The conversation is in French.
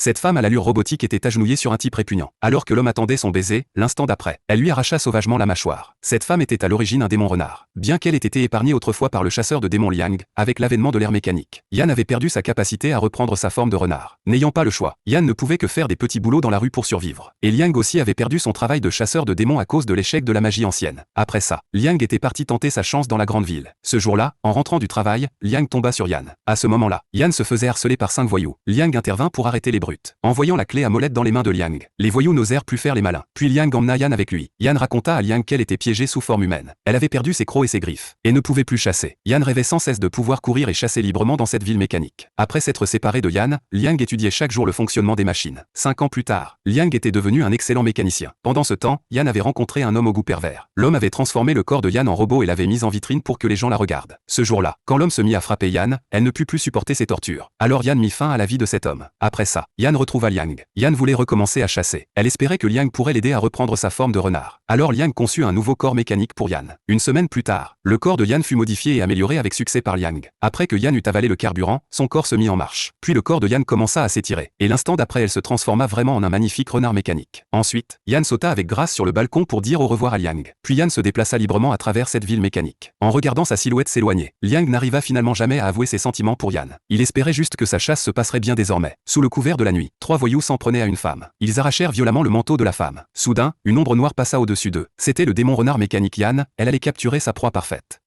Cette femme à l'allure robotique était agenouillée sur un type répugnant. Alors que l'homme attendait son baiser, l'instant d'après, elle lui arracha sauvagement la mâchoire. Cette femme était à l'origine un démon renard. Bien qu'elle ait été épargnée autrefois par le chasseur de démons Liang, avec l'avènement de l'ère mécanique, Yan avait perdu sa capacité à reprendre sa forme de renard. N'ayant pas le choix, Yan ne pouvait que faire des petits boulots dans la rue pour survivre. Et Liang aussi avait perdu son travail de chasseur de démons à cause de l'échec de la magie ancienne. Après ça, Liang était parti tenter sa chance dans la grande ville. Ce jour-là, en rentrant du travail, Liang tomba sur Yan. À ce moment-là, Yan se faisait harceler par 5 voyous. Liang intervint pour arrêter les brutes. En voyant la clé à molette dans les mains de Liang, les voyous n'osèrent plus faire les malins. Puis Liang emmena Yan avec lui. Yan raconta à Liang qu'elle était piégée sous forme humaine. Elle avait perdu ses crocs et ses griffes, et ne pouvait plus chasser. Yan rêvait sans cesse de pouvoir courir et chasser librement dans cette ville mécanique. Après s'être séparé de Yan, Liang étudiait chaque jour le fonctionnement des machines. 5 ans plus tard, Liang était devenu un excellent mécanicien. Pendant ce temps, Yan avait rencontré un homme au goût pervers. L'homme avait transformé le corps de Yan en robot et l'avait mise en vitrine pour que les gens la regardent. Ce jour-là, quand l'homme se mit à frapper Yan, elle ne put plus supporter ses tortures. Alors Yan mit fin à la vie de cet homme. Après ça, Yan retrouva Liang. Yan voulait recommencer à chasser. Elle espérait que Liang pourrait l'aider à reprendre sa forme de renard. Alors Liang conçut un nouveau corps mécanique pour Yan. Une semaine plus tard, le corps de Yan fut modifié et amélioré avec succès par Liang. Après que Yan eut avalé le carburant, son corps se mit en marche. Puis le corps de Yan commença à s'étirer. Et l'instant d'après elle se transforma vraiment en un magnifique renard mécanique. Ensuite, Yan sauta avec grâce sur le balcon pour dire au revoir à Liang. Puis Yan se déplaça librement à travers cette ville mécanique. En regardant sa silhouette s'éloigner, Liang n'arriva finalement jamais à avouer ses sentiments pour Yan. Il espérait juste que sa chasse se passerait bien désormais. Sous le couvert de la nuit, 3 voyous s'en prenaient à une femme. Ils arrachèrent violemment le manteau de la femme. Soudain, une ombre noire passa au-dessus d'eux. C'était le démon renard mécanique Yan, elle allait capturer sa proie parfaite.